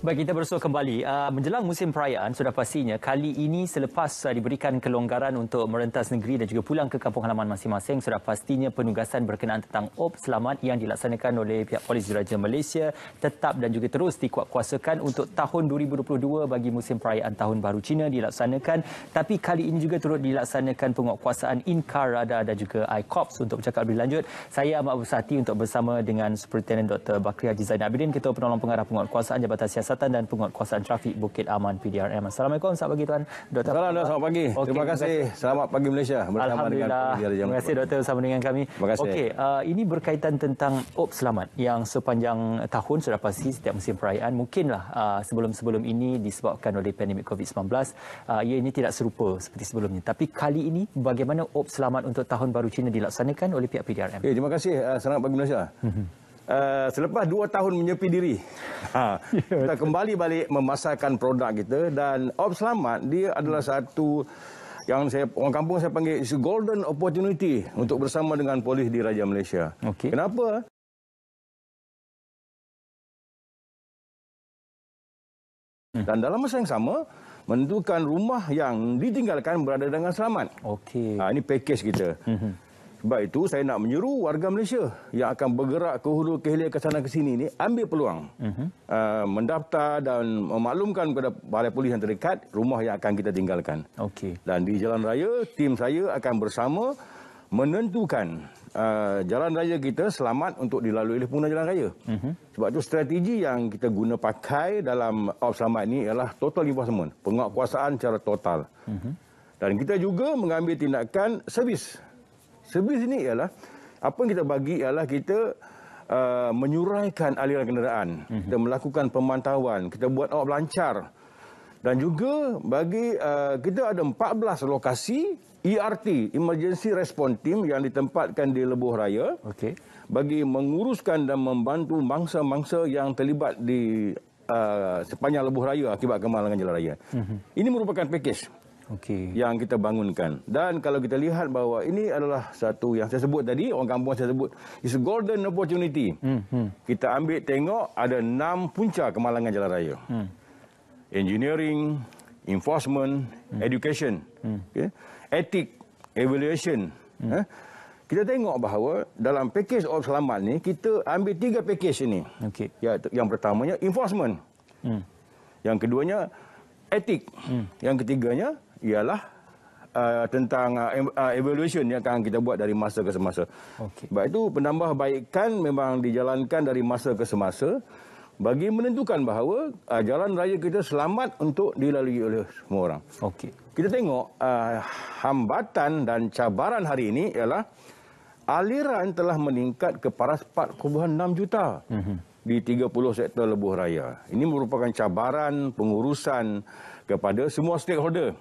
Baik, kita bersua kembali. Menjelang musim perayaan, sudah pastinya kali ini selepas diberikan kelonggaran untuk merentas negeri dan juga pulang ke kampung halaman masing-masing, sudah pastinya penugasan berkenaan tentang OP Selamat yang dilaksanakan oleh pihak Polis Diraja Malaysia tetap dan juga terus dikuatkuasakan untuk tahun 2022 bagi musim perayaan Tahun Baru Cina dilaksanakan. Tapi kali ini juga turut dilaksanakan penguatkuasaan in-car radar dan juga I-Corps. Untuk bercakap lebih lanjut, saya Ahmad Bersati untuk bersama dengan Superintendent Dr. Bakri Haji Zainal Abidin, Ketua Penolong Pengarah Penguatkuasaan Jabatan Siasatan dan Penguatkuasaan Trafik Bukit Aman PDRM. Assalamualaikum, selamat pagi Tuan. Doktor. Selamat pagi. Okay, terima kasih. Selamat pagi Malaysia. Alhamdulillah. Terima kasih Doktor bersama dengan kami. Terima kasih. Okey, ini berkaitan tentang OP Selamat yang sepanjang tahun sudah pasti setiap musim perayaan. Mungkinlah sebelum-sebelum ini disebabkan oleh pandemik COVID-19, ini tidak serupa seperti sebelumnya. Tapi kali ini bagaimana OP Selamat untuk Tahun Baru Cina dilaksanakan oleh pihak PDRM? Okay, terima kasih. Selamat pagi Malaysia. Selepas 2 tahun menyepi diri, kita kembali balik memasarkan produk kita, dan OP Selamat dia adalah satu yang orang kampung saya panggil is golden opportunity untuk bersama dengan Polis Diraja Malaysia. Okay. Kenapa? Dan dalam masa yang sama menentukan rumah yang ditinggalkan berada dengan selamat. Okey. Ini package kita. Sebab itu saya nak menyuruh warga Malaysia yang akan bergerak ke hulu ke hilir ke sana ke sini ni ambil peluang mendaftar dan memaklumkan kepada balai polis yang terdekat rumah yang akan kita tinggalkan. Okey. Dan di jalan raya tim saya akan bersama menentukan jalan raya kita selamat untuk dilalui oleh pengguna jalan raya. Sebab itu strategi yang kita guna pakai dalam OP Selamat ini ialah total enforcement, penguatkuasaan secara total. Dan kita juga mengambil tindakan servis. Servis ini ialah apa yang kita bagi ialah kita menyuraikan aliran kenderaan. Kita melakukan pemantauan, kita buat OP lancar. Dan juga bagi kita ada 14 lokasi ERT, Emergency Response Team yang ditempatkan di Lebuh Raya. Okey. Bagi menguruskan dan membantu mangsa-mangsa yang terlibat di sepanjang Lebuh Raya akibat kemalangan jalan raya. Ini merupakan package. Okey. Yang kita bangunkan. Dan kalau kita lihat bahawa ini adalah satu yang saya sebut tadi, orang kampung saya sebut, is a golden opportunity. Kita ambil tengok ada 6 punca kemalangan jalan raya. Engineering, enforcement, education, ethic, evaluation. Kita tengok bahawa dalam package OP Selamat ni, kita ambil 3 package ini. Okey. Yang pertamanya enforcement. Yang keduanya etik. Yang ketiganya ialah tentang evaluation yang akan kita buat dari masa ke semasa. Okey. Sebab itu penambahbaikan memang dijalankan dari masa ke semasa bagi menentukan bahawa jalan raya kita selamat untuk dilalui oleh semua orang. Okey. Kita tengok hambatan dan cabaran hari ini ialah aliran telah meningkat ke paras 4.6 juta. Di 30 sektor Lebuh Raya. Ini merupakan cabaran pengurusan kepada semua stakeholder.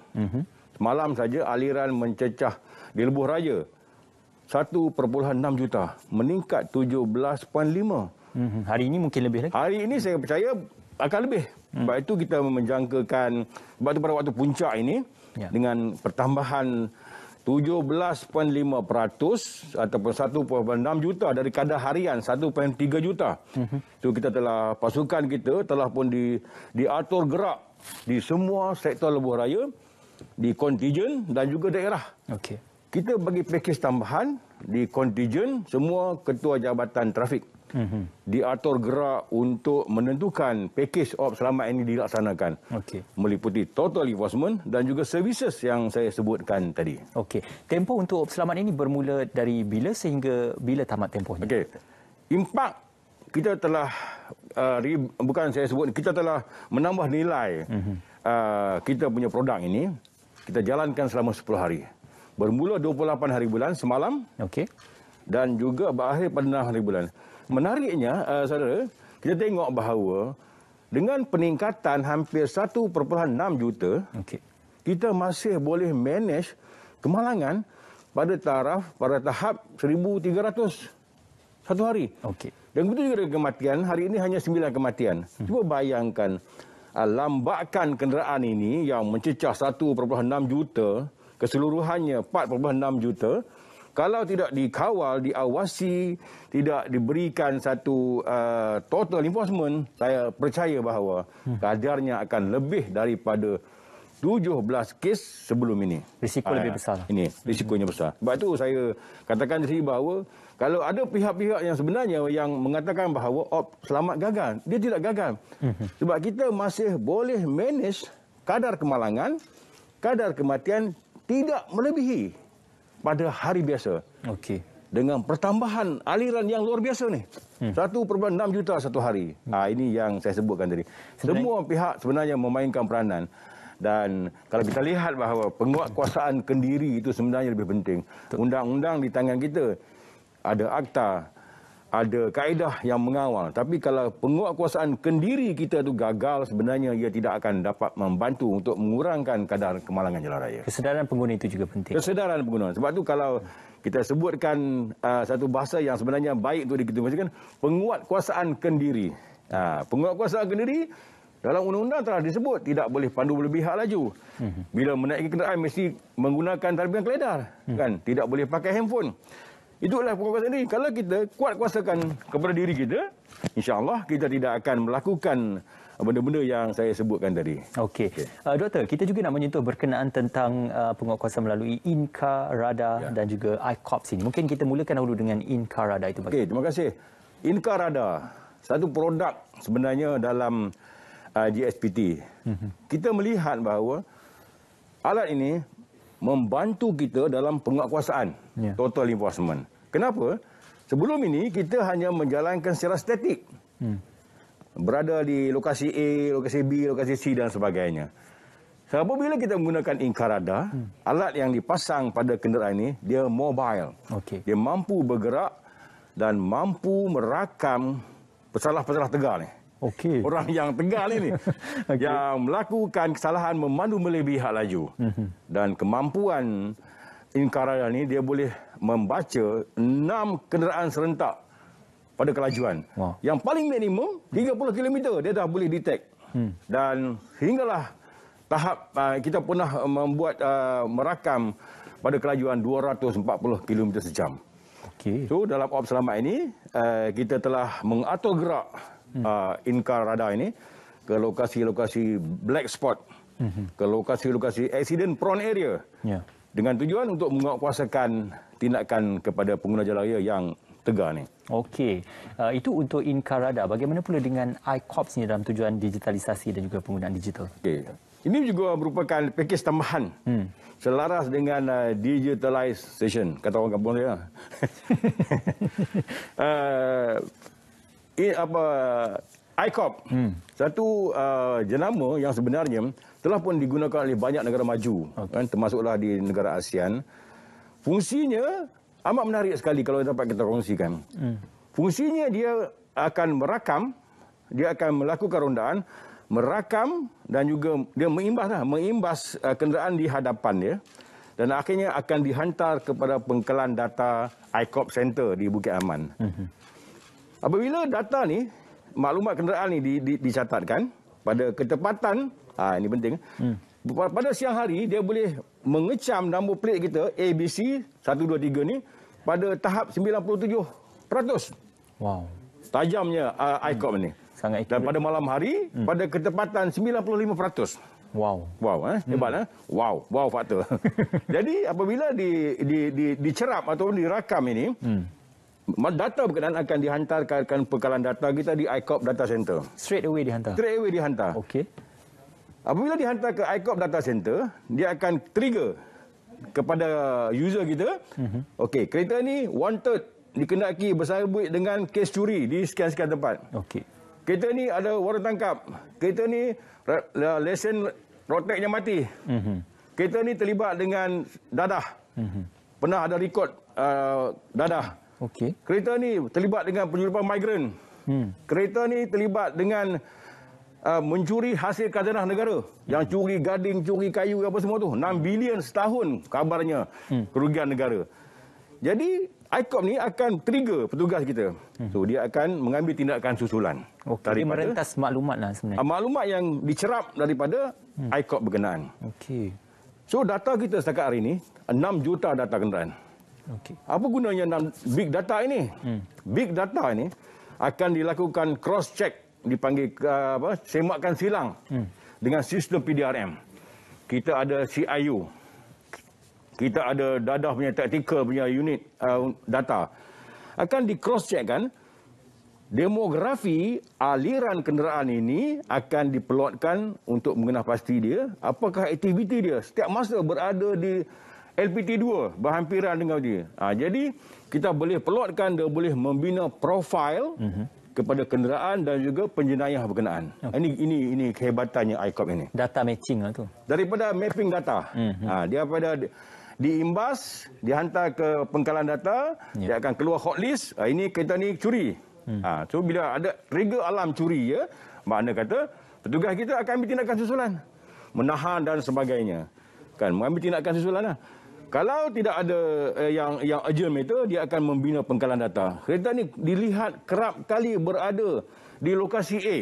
Semalam saja aliran mencecah di Lebuh Raya 1.6 juta, meningkat 17.5. Hari ini mungkin lebih lagi? Hari ini saya percaya akan lebih. Sebab itu kita menjangkakan, sebab itu pada waktu puncak ini, dengan pertambahan 17.5% ataupun 1.6 juta dari kadar harian 1.3 juta. Itu kita telah, pasukan kita telah pun diatur gerak di semua sektor Lebuh Raya, di kontijen dan juga daerah. Okey. Kita bagi package tambahan di kontijen semua ketua jabatan trafik. Diatur gerak untuk menentukan package OP Selamat ini dilaksanakan. Okey. Meliputi total enforcement dan juga services yang saya sebutkan tadi. Okey. Tempoh untuk OP Selamat ini bermula dari bila sehingga bila tamat tempohnya? Okey. Impak kita telah bukan saya sebut, kita telah menambah nilai kita punya produk ini. Kita jalankan selama 10 hari. Bermula 28 hari bulan semalam. Okey. Dan juga berakhir pada 6 hari bulan. Menariknya, saudara, kita tengok bahawa dengan peningkatan hampir 1.6 juta, kita masih boleh manage kemalangan pada tahap 1,300 satu hari. Dan begitu juga dengan kematian, hari ini hanya 9 kematian. Cuba bayangkan, lambakan kenderaan ini yang mencecah 1.6 juta, keseluruhannya 4.6 juta, Kalau tidak dikawal, diawasi, tidak diberikan satu total enforcement, saya percaya bahawa kadarnya akan lebih daripada 17 kes sebelum ini. Risiko lebih besar. Ini risikonya besar. Sebab itu saya katakan di sini bahawa kalau ada pihak-pihak yang sebenarnya yang mengatakan bahawa selamat gagal, dia tidak gagal. Sebab kita masih boleh manage kadar kemalangan, kadar kematian tidak melebihi pada hari biasa. Okey. Dengan pertambahan aliran yang luar biasa ni. 1.6 juta satu hari. Ini yang saya sebutkan tadi. Semua pihak sebenarnya memainkan peranan. Dan kalau kita lihat bahawa penguatkuasaan kendiri itu sebenarnya lebih penting. Undang-undang di tangan kita. Ada akta, ada kaedah yang mengawal. Tapi kalau penguatkuasaan kendiri kita itu gagal, sebenarnya ia tidak akan dapat membantu untuk mengurangkan kadar kemalangan jalan raya. Kesedaran pengguna itu juga penting. Kesedaran pengguna. Sebab itu kalau kita sebutkan satu bahasa yang sebenarnya baik untuk diketahui, penguatkuasaan kendiri. Penguatkuasaan kendiri dalam undang-undang telah disebut tidak boleh pandu berlebihan laju. Bila menaiki kenderaan mesti menggunakan talian keledar, kan? Tidak boleh pakai handphone. Itulah penguatkuasaan diri. Kalau kita kuat kuasakan kepada diri kita, insya-Allah kita tidak akan melakukan benda-benda yang saya sebutkan tadi. Okey. Doktor, kita juga nak menyentuh berkenaan tentang penguatkuasaan melalui INCARADA dan juga ICOPS ini. Mungkin kita mulakan dahulu dengan INCARADA itu. Okey, terima kasih. INCARADA, satu produk sebenarnya dalam GSPT. Kita melihat bahawa alat ini membantu kita dalam penguatkuasaan total enforcement. Kenapa? Sebelum ini kita hanya menjalankan secara statik. Berada di lokasi A, lokasi B, lokasi C dan sebagainya. Apabila kita menggunakan INCARADA, alat yang dipasang pada kenderaan ini, dia mobile. Dia mampu bergerak dan mampu merakam pesalah-pesalah tegar ni. Orang yang tegar ni yang melakukan kesalahan memandu melebihi had laju. Dan kemampuan INCARADA ni dia boleh membaca 6 kenderaan serentak pada kelajuan. Yang paling minimum 30 km dia dah boleh detect. Dan hinggalah tahap kita pernah membuat merakam pada kelajuan 240 km sejam. So dalam ops selamat ini kita telah mengatur gerak INCARADA ini ke lokasi-lokasi black spot, ke lokasi-lokasi accident prone area, dengan tujuan untuk menguatkuasakan tindakan kepada pengguna jalan raya yang tegar ni. Okey, itu untuk INCARADA. Bagaimana pula dengan ICOPS ni dalam tujuan digitalisasi dan juga penggunaan digital? Okey, ini juga merupakan pakej tambahan selaras dengan digitalization, kata orang kampung saya. ICOP, satu jenama yang sebenarnya telah pun digunakan oleh banyak negara maju, kan, termasuklah di negara ASEAN. Fungsinya amat menarik sekali kalau dapat kita kongsikan. Fungsinya dia akan merakam, dia akan melakukan rondaan, merakam dan juga dia mengimbas kenderaan di hadapan dia, dan akhirnya akan dihantar kepada pengkelan data ICOP Center di Bukit Aman. Apabila data ni, maklumat kenderaan ni dicatatkan pada ketepatan, ini penting. Pada siang hari dia boleh mengecam nombor plate kita ABC 123 ni pada tahap 97%. Wow. Tajamnya ICOP ni. Sangat dan pada malam hari pada ketepatan 95%. Wow. Hebat Wow faktor. Jadi apabila dicerap atau dirakam ini, data berkenaan akan dihantarkan pengkalan data kita di ICOP Data Center. Straight away dihantar. Okey. Apabila dihantar ke ICOP Data Center, dia akan trigger kepada user kita. Okey, kereta ni wanted dikendaki bersarbuit dengan kes curi di sekian-sekian tempat. Okey. Kereta ni ada warrant tangkap. Kereta ni lesen road tax-nya mati. Kereta ni terlibat dengan dadah. Pernah ada rekod dadah. Okey. Kereta ni terlibat dengan penyelundupan migran. Kereta ni terlibat dengan mencuri hasil khazanah negara. Yang curi gading, curi kayu apa semua tu. 6 bilion setahun kabarnya kerugian negara. Jadi ICOP ni akan trigger petugas kita. So dia akan mengambil tindakan susulan. Dia merentas maklumat lah sebenarnya. Maklumat yang dicerap daripada ICOP berkenaan. Okey. So data kita setakat hari ini 6 juta data kenderaan. Okey. Apa gunanya dalam big data ini? Big data ini akan dilakukan cross check, dipanggil semakan silang dengan sistem PDRM. Kita ada CIU. Kita ada dadah punya tactical punya unit data. Akan di cross check kan, demografi aliran kenderaan ini akan dipelotkan untuk mengenal pasti dia, apakah aktiviti dia setiap masa berada di LPT2 berhampiran dengan dia. Jadi kita boleh pelotkan, dia boleh membina profil kepada kenderaan dan juga penjenayah berkenaan. Ini kehebatannya ICOP ini. Data matching lah tu. Daripada mapping data. Dia pada diimbas, dihantar ke pengkalan data, dia akan keluar hotlist. Ini kita ni curi. So bila ada trigger alam curi ya, makna kata petugas kita akan ambil tindakan susulan, menahan dan sebagainya. Kan mengambil tindakan susulan lah. Kalau tidak ada yang urgent matter, dia akan membina pengkalan data. Kereta ni dilihat kerap kali berada di lokasi A.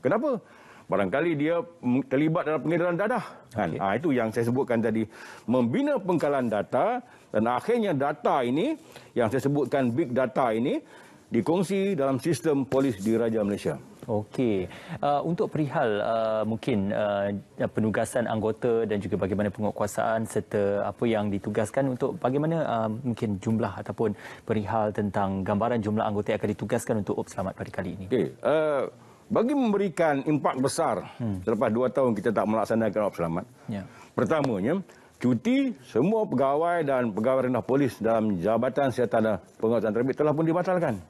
Kenapa? Barangkali dia terlibat dalam pengedaran dadah. Kan? Itu yang saya sebutkan tadi. Membina pengkalan data dan akhirnya data ini, yang saya sebutkan big data ini, dikongsi dalam sistem polis di Raja Malaysia. Okey. Untuk perihal mungkin penugasan anggota dan juga bagaimana penguatkuasaan serta apa yang ditugaskan untuk bagaimana mungkin jumlah ataupun perihal tentang gambaran jumlah anggota yang akan ditugaskan untuk Op Selamat pada kali ini. Okey. Bagi memberikan impak besar selepas 2 tahun kita tak melaksanakan Op Selamat. Pertamanya, cuti semua pegawai dan pegawai rendah polis dalam Jabatan Siasatan dan Pengawasan Terbit telah pun dibatalkan.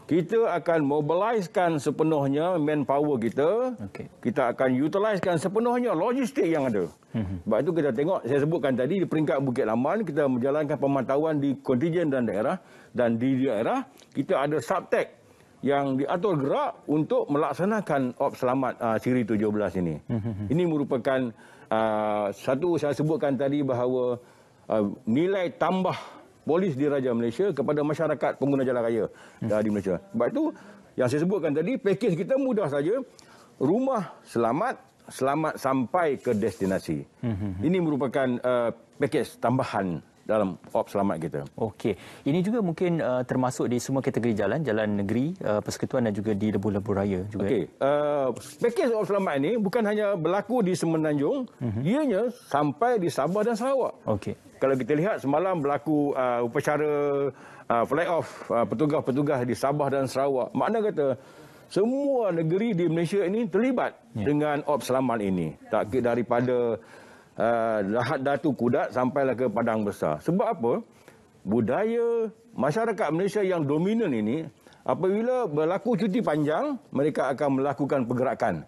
Kita akan mobiliskan sepenuhnya manpower kita. Kita akan utilisekan sepenuhnya logistik yang ada. Sebab itu kita tengok, saya sebutkan tadi di peringkat Bukit Laman, kita menjalankan pemantauan di kontijen dan daerah. Dan di daerah, kita ada subtek yang diatur gerak untuk melaksanakan Op Selamat Siri 17 ini. Ini merupakan satu saya sebutkan tadi bahawa nilai tambah polis di Raja Malaysia kepada masyarakat pengguna jalan raya di Malaysia. Sebab itu yang saya sebutkan tadi, pakej kita mudah saja. Rumah selamat, selamat sampai ke destinasi. Ini merupakan pakej tambahan dalam Op Selamat kita. Okey. Ini juga mungkin termasuk di semua kategori jalan, jalan negeri, persekutuan dan juga di lebuh-lebuh raya juga. Okey. Pakej Op Selamat ini bukan hanya berlaku di Semenanjung, ianya sampai di Sabah dan Sarawak. Okey. Kalau kita lihat semalam berlaku upacara fly off petugas-petugas di Sabah dan Sarawak. Makna kata semua negeri di Malaysia ini terlibat dengan Op Selamat ini. Tak kira daripada Lahad Datu Kudat sampailah ke Padang Besar. Sebab apa? Budaya masyarakat Malaysia yang dominan ini, apabila berlaku cuti panjang, mereka akan melakukan pergerakan.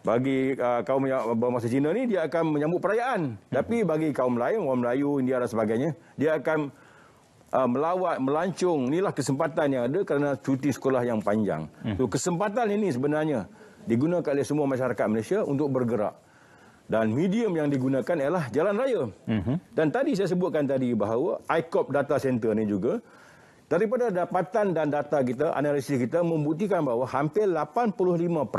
Bagi kaum yang bermasa Cina ni, dia akan menyambut perayaan. Tapi bagi kaum lain, orang Melayu, India dan sebagainya, dia akan melawat, melancung. Inilah kesempatan yang ada kerana cuti sekolah yang panjang. So, kesempatan ini sebenarnya digunakan oleh semua masyarakat Malaysia untuk bergerak. Dan medium yang digunakan ialah jalan raya. Dan tadi saya sebutkan tadi bahawa ICOP Data Center ni juga, daripada dapatan dan data kita, analisis kita membuktikan bahawa hampir 85%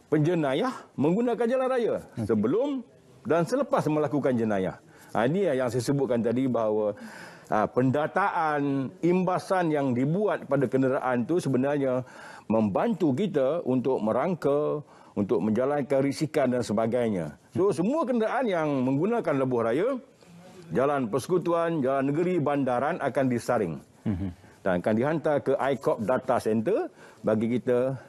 penjenayah menggunakan jalan raya sebelum dan selepas melakukan jenayah. Ini yang saya sebutkan tadi bahawa pendataan imbasan yang dibuat pada kenderaan itu sebenarnya membantu kita untuk merangka, untuk menjalankan risikan dan sebagainya. So semua kenderaan yang menggunakan lebuh raya, jalan persekutuan, jalan negeri, bandaran akan disaring dan akan dihantar ke ICOP Data Center bagi kita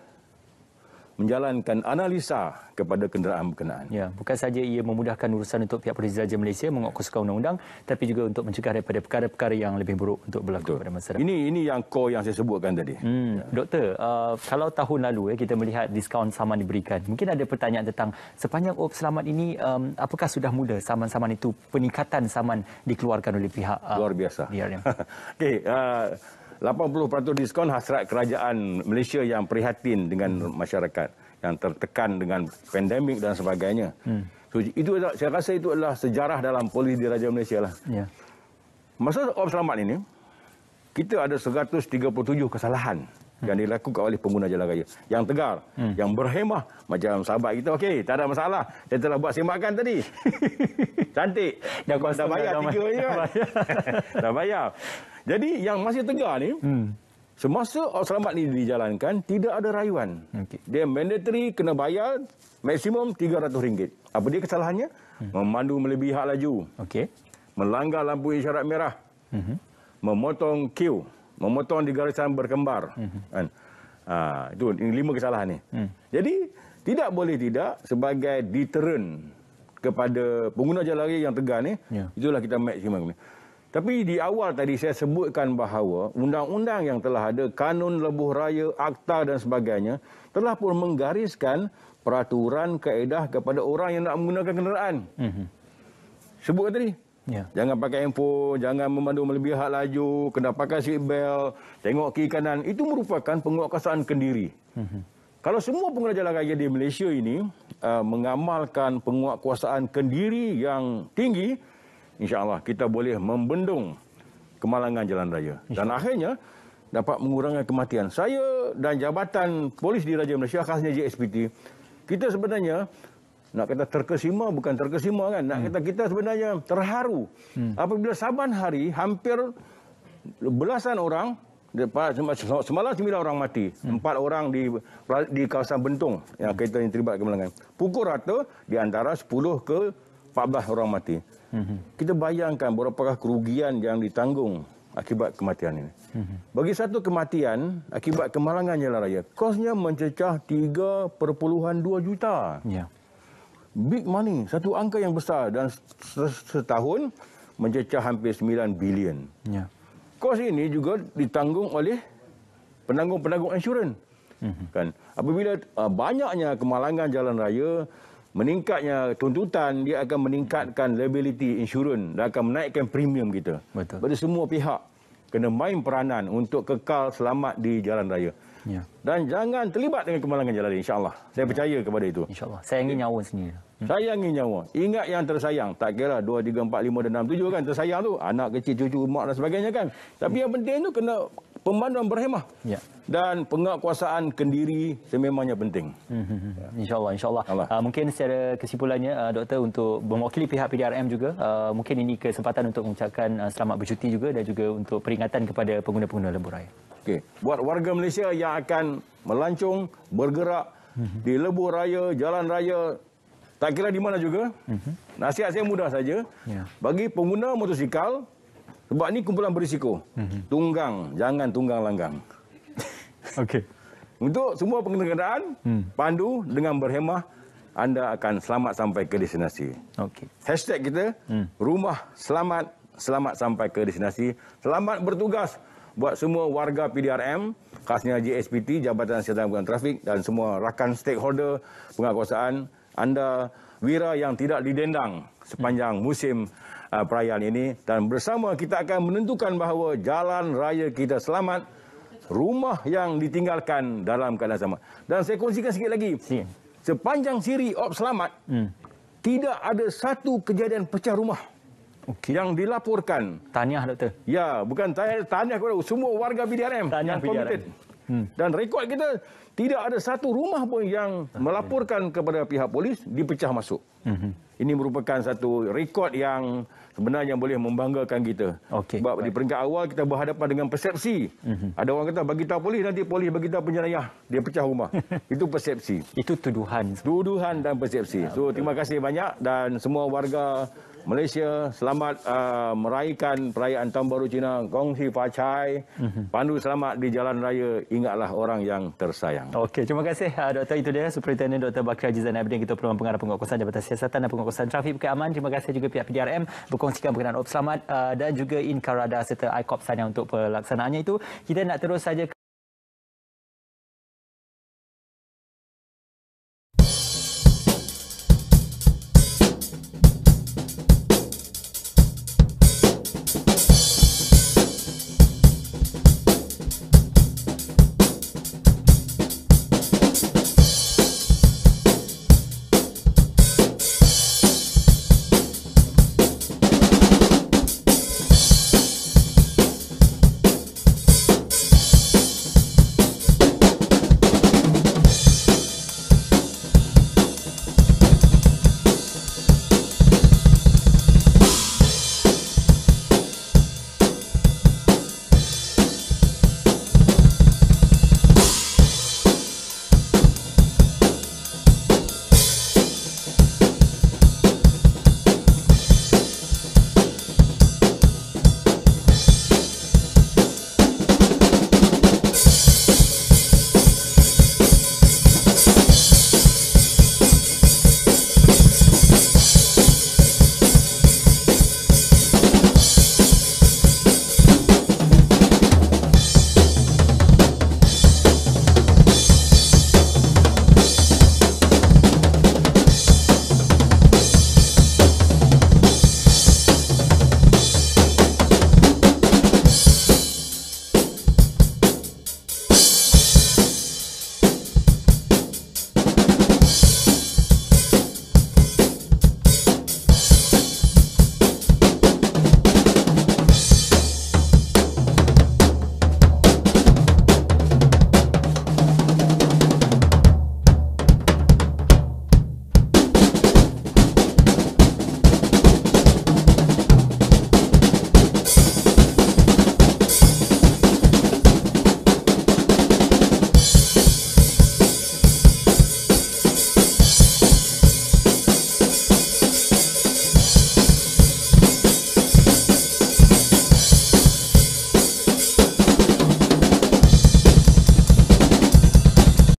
menjalankan analisa kepada kenderaan berkenaan. Ya, bukan saja ia memudahkan urusan untuk pihak Polis Raja Malaysia menguatkuaskan undang-undang, tapi juga untuk mencegah daripada perkara-perkara yang lebih buruk untuk berlaku pada masyarakat. Ini yang core yang saya sebutkan tadi. Doktor, kalau tahun lalu kita melihat diskaun saman diberikan, mungkin ada pertanyaan tentang sepanjang Op Selamat ini, apakah sudah mula saman-saman itu, peningkatan saman dikeluarkan oleh pihak luar biasa. Okey, 80% diskaun hasrat kerajaan Malaysia yang prihatin dengan masyarakat yang tertekan dengan pandemik dan sebagainya. So, itu saya rasa itu adalah sejarah dalam polis di Raja Malaysia lah. Masa Op Selamat ini, kita ada 137 kesalahan yang dilakukan oleh pengguna jalan raya. Yang tegar, yang berhemah. Macam sahabat kita, okey, tak ada masalah. Saya telah buat semakan tadi. Cantik. Dah bayar 3 ni kan? Dah bayar. Jadi yang masih tegar ni, semasa selamat ni dijalankan, tidak ada rayuan. Dia mandatory kena bayar maksimum RM300. Apa dia kesalahannya? Memandu melebihi had laju. Melanggar lampu isyarat merah. Memotong queue. Memotong di garisan berkembar. Kan? Itu 5 kesalahan ni. Jadi, tidak boleh tidak sebagai deterrent kepada pengguna jalan raya yang tegar ni, itulah kita maksimum ni. Tapi di awal tadi saya sebutkan bahawa undang-undang yang telah ada, kanun lebuh raya, akta dan sebagainya, telah pun menggariskan peraturan kaedah kepada orang yang nak menggunakan kenderaan. Sebut tadi. Jangan pakai handphone, jangan memandu melebihi had laju, kena pakai seat belt, tengok kiri kanan. Itu merupakan penguatkuasaan kendiri. Kalau semua pengguna jalan raya di Malaysia ini mengamalkan penguatkuasaan kendiri yang tinggi, insya-Allah kita boleh membendung kemalangan jalan raya. Dan akhirnya dapat mengurangkan kematian. Saya dan Jabatan Polis Diraja Malaysia, khasnya JSPT, kita sebenarnya nak kata terkesima, bukan terkesima kan. Nak kata kita sebenarnya terharu. Apabila saban hari hampir belasan orang, semalam 9 orang mati. 4 orang di kawasan Bentong yang kita terlibat kemalangan. Pukul rata di antara 10 ke 14 orang mati. Kita bayangkan berapakah kerugian yang ditanggung akibat kematian ini. Bagi satu kematian akibat kemalangan jalan raya, kosnya mencecah 3.2 juta. Big money, satu angka yang besar, dan setahun mencecah hampir 9 bilion. Kos ini juga ditanggung oleh penanggung-penanggung insurans. Kan? Apabila banyaknya kemalangan jalan raya, meningkatnya tuntutan, dia akan meningkatkan liability insurans dan akan menaikkan premium kita. Pada semua pihak kena main peranan untuk kekal selamat di jalan raya. Dan jangan terlibat dengan kemalangan jalan raya, insya-Allah. Saya percaya kepada itu. Insya-Allah. Sayangi nyawa sendiri. Sayangi nyawa. Ingat yang tersayang. Tak kira 2, 3, 4, 5 dan 6, 7 kan tersayang tu. Anak kecil, cucu, mak dan sebagainya kan. Tapi yang penting tu kena pemanduan berhemah. Dan penguatkuasaan kendiri sememangnya penting. InsyaAllah, insyaAllah. Mungkin secara kesimpulannya, Doktor, untuk mewakili pihak PDRM juga, mungkin ini kesempatan untuk mengucapkan selamat bercuti juga dan juga untuk peringatan kepada pengguna-pengguna lebuh raya. Buat warga Malaysia yang akan melancong, bergerak di lebuh raya, jalan raya, tak kira di mana juga, nasihat saya mudah saja. Bagi pengguna motosikal, sebab ini kumpulan berisiko, tunggang, jangan tunggang langgang. Untuk semua pengguna kenderaan, pandu dengan berhemah, anda akan selamat sampai ke destinasi. Hashtag kita, rumah selamat, selamat sampai ke destinasi. Selamat bertugas buat semua warga PDRM, khasnya JSPT, Jabatan Siasatan Pengurusan Trafik, dan semua rakan stakeholder penguatkuasaan. Anda wira yang tidak didendang sepanjang musim perayaan ini, dan bersama kita akan menentukan bahawa jalan raya kita selamat, rumah yang ditinggalkan dalam keadaan selamat. Dan saya kongsikan sikit lagi. Sepanjang siri op selamat, tidak ada satu kejadian pecah rumah yang dilaporkan. Tahniah, Doktor. Ya, bukan tahniah kepada semua warga PDRM yang komited. Dan rekod kita, tidak ada satu rumah pun yang melaporkan kepada pihak polis dipecah masuk. Ini merupakan satu rekod yang sebenarnya boleh membanggakan kita. Sebab di peringkat awal kita berhadapan dengan persepsi. Ada orang kata bagi tahu polis, nanti polis bagi tahu penjenayah, dia pecah rumah. Itu persepsi. Itu tuduhan. Tuduhan dan persepsi. So terima kasih banyak, dan semua warga Malaysia selamat meraihkan perayaan Tahun Baru Cina. Gong Xi Fa Cai. Pandu selamat di jalan raya. Ingatlah orang yang tersayang. Terima kasih Doktor. Itu dia Superintendent Dr. Bakri Haji Zainal Abidin, Ketua Perumahan Pengarah Penguatkuasaan Jabatan Siasatan dan Penguatkuasaan Trafik Bukit Aman. Terima kasih juga pihak PDRM berkongsikan berkenaan op selamat dan juga Inkarada serta ICOP Sanya untuk pelaksanaannya itu. Kita nak terus saja